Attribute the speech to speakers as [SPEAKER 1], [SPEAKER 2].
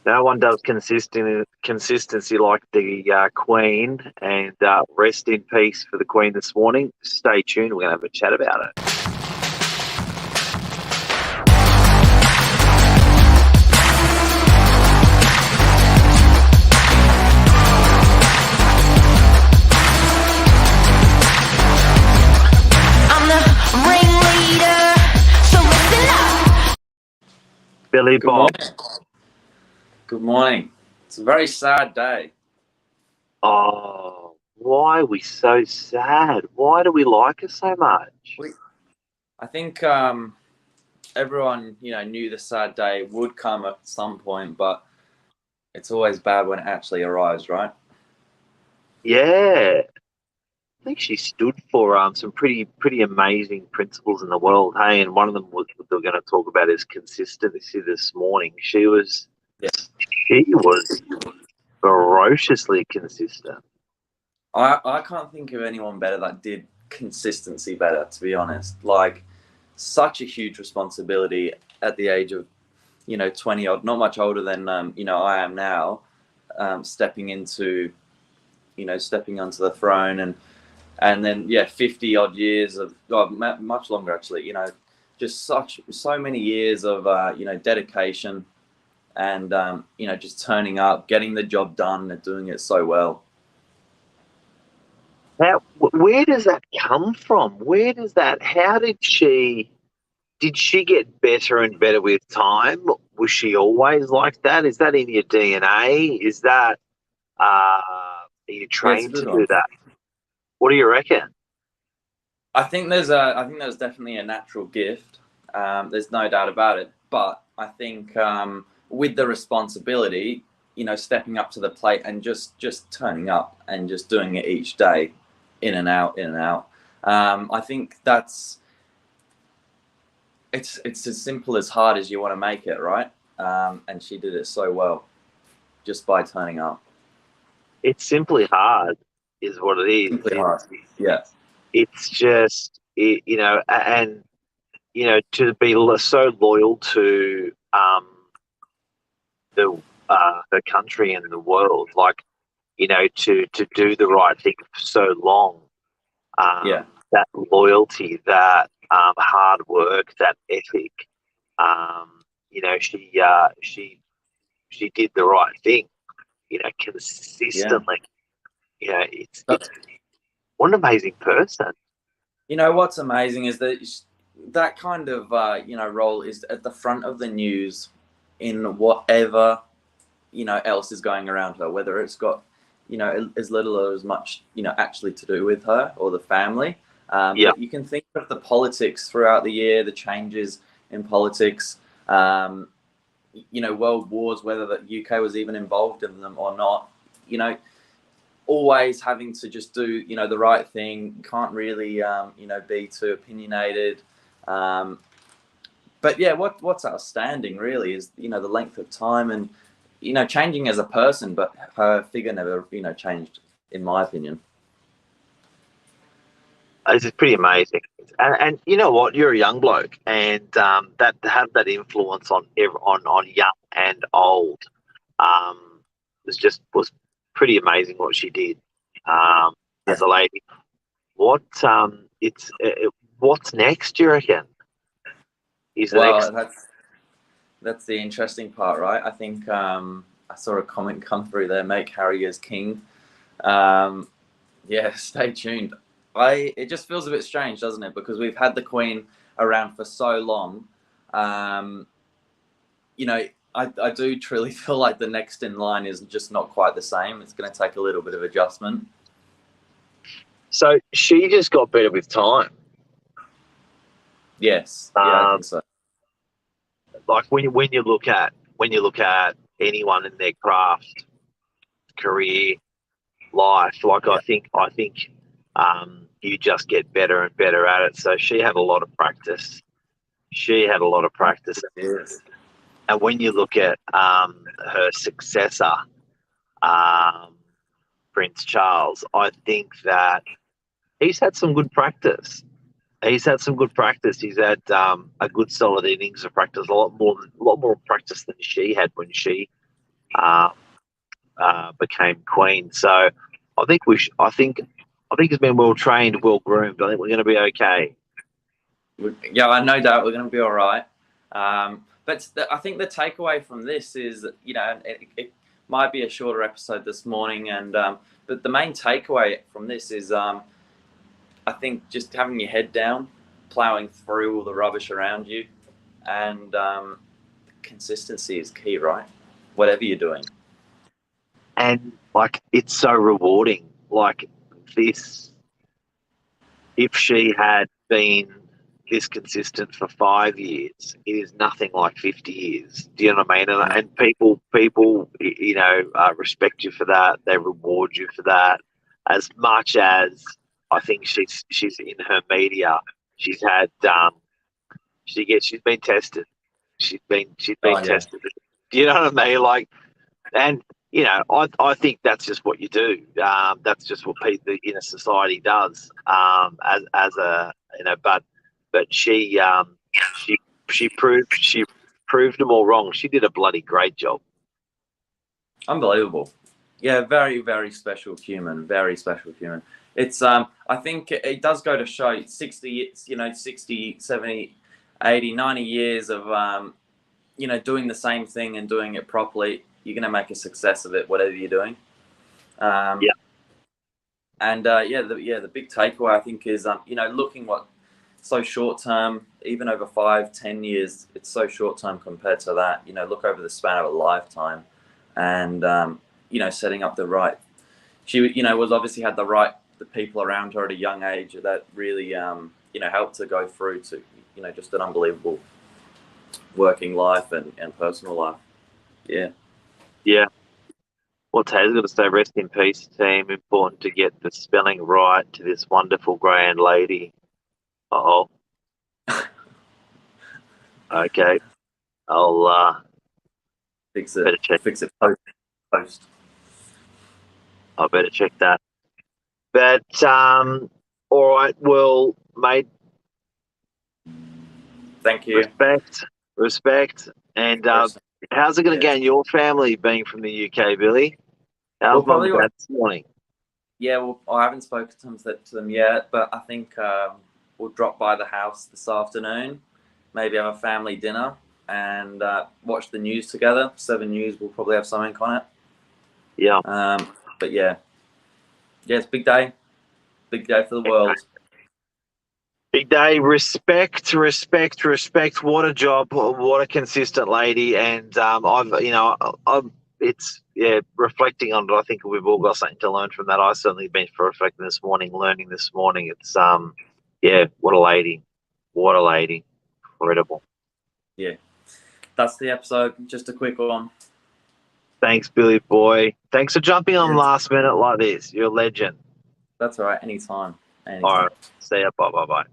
[SPEAKER 1] No one does consistency like the Queen, and rest in peace for the Queen this morning. Stay tuned. We're going to have a chat about it. Billy Bob.
[SPEAKER 2] Good morning. It's a very sad day.
[SPEAKER 1] Oh, why are we so sad? Why do we like her so much?
[SPEAKER 2] I think everyone, knew the sad day would come at some point, but it's always bad when it actually arrives, right?
[SPEAKER 1] Yeah. I think she stood for some pretty amazing principles in the world, hey, and one of them was what we're going to talk about is consistency this morning. She was ferociously consistent.
[SPEAKER 2] I can't think of anyone better that did consistency better, to be honest. Like, such a huge responsibility at the age of 20 odd, not much older than I am now, stepping onto the throne, and then 50 odd years of much longer actually, just so many years of dedication and just turning up, getting the job done and doing it so well.
[SPEAKER 1] Where does that come from? How did she get better and better with time? Was she always like that? Is that in your DNA? Is that are you trained to do that? What do you reckon?
[SPEAKER 2] I think there's definitely a natural gift. There's no doubt about it. But I think with the responsibility, stepping up to the plate and just turning up and just doing it each day, in and out. I think it's as simple as hard as you want to make it, right? And she did it so well, just by turning up.
[SPEAKER 1] It's simply hard, is what it is.
[SPEAKER 2] Simply hard. Yeah.
[SPEAKER 1] It's just, and to be so loyal to the country and the world, like, to do the right thing for so long. That loyalty, that hard work, that ethic. She did the right thing, consistently.
[SPEAKER 2] Yeah.
[SPEAKER 1] It's what an amazing person.
[SPEAKER 2] What's amazing is that kind of role is at the front of the news in whatever else is going around her, whether it's got as little or as much actually to do with her or the family. But you can think of the politics throughout the year, the changes in politics, world wars, whether the UK was even involved in them or not. Always having to just do the right thing. Can't really be too opinionated. But what's outstanding really is the length of time and changing as a person, but her figure never changed, in my opinion.
[SPEAKER 1] It's pretty amazing, and you know what? You're a young bloke, and that to have that influence on young and old was pretty amazing what she did as a lady. What's next, you reckon?
[SPEAKER 2] That's the interesting part, right? I think I saw a comment come through there, make Harry as king. Stay tuned. It just feels a bit strange, doesn't it? Because we've had the Queen around for so long. I do truly feel like the next in line is just not quite the same. It's going to take a little bit of adjustment.
[SPEAKER 1] So she just got better with time.
[SPEAKER 2] Yes, I think so.
[SPEAKER 1] Like when you look at anyone in their craft, career, life, like I think you just get better and better at it. So she had a lot of practice.
[SPEAKER 2] Yes.
[SPEAKER 1] And when you look at her successor, Prince Charles, I think that he's had some good practice. He's had a good solid innings of practice, a lot more practice than she had when she became queen. So I think I think he's been well trained, well groomed. I think we're going to be okay.
[SPEAKER 2] Yeah, I no doubt we're going to be all right. But I think the takeaway from this is, it might be a shorter episode this morning, but the main takeaway from this is, I think just having your head down, plowing through all the rubbish around you, and consistency is key, right? Whatever you're doing.
[SPEAKER 1] And like, it's so rewarding. Like this, if she had been this consistent for 5 years, it is nothing like 50 years. Do you know what I mean? And people, respect you for that. They reward you for that. As much as I think she's in her media, she's had she's been tested. She's been tested. Do you know what I mean? Like, and I think that's just what you do. That's just what people in a society does. But she proved them all wrong. She did a bloody great job.
[SPEAKER 2] Unbelievable. Yeah, very, very special human. Very special human. It's I think it does go to show 60, 70, 80, 90 years of doing the same thing and doing it properly. You're going to make a success of it, whatever you're doing. And the big takeaway I think is looking what so short term, even over 5-10 years, it's so short term compared to that. Look over the span of a lifetime, and setting up the right. She was obviously had the people around her at a young age that really helped to go through to just an unbelievable working life and personal life.
[SPEAKER 1] Yeah. Well, Tay's got to say rest in peace, team. Important to get the spelling right to this wonderful grand lady. Uh-oh. Okay. I'll
[SPEAKER 2] fix it. Fix it post.
[SPEAKER 1] I better check that. But all right, well, mate.
[SPEAKER 2] Thank you.
[SPEAKER 1] Respect. And how's it going to go in your family, being from the UK, Billy? How's mum and dad this morning?
[SPEAKER 2] Yeah, well, I haven't spoken to them yet, but I think we'll drop by the house this afternoon, maybe have a family dinner, and watch the news together. 7 News will probably have something on it.
[SPEAKER 1] Yeah.
[SPEAKER 2] But yeah, it's a big day for the world.
[SPEAKER 1] Big day. Respect. What a job. What a consistent lady. And reflecting on it, I think we've all got something to learn from that. I certainly been for reflecting this morning, learning this morning. It's what a lady. Incredible.
[SPEAKER 2] Yeah. That's the episode. Just a quick one.
[SPEAKER 1] Thanks, Billy boy. Thanks for jumping on last minute like this. You're a legend.
[SPEAKER 2] That's all right. Anytime.
[SPEAKER 1] All right. See ya. Bye.
[SPEAKER 2] Bye.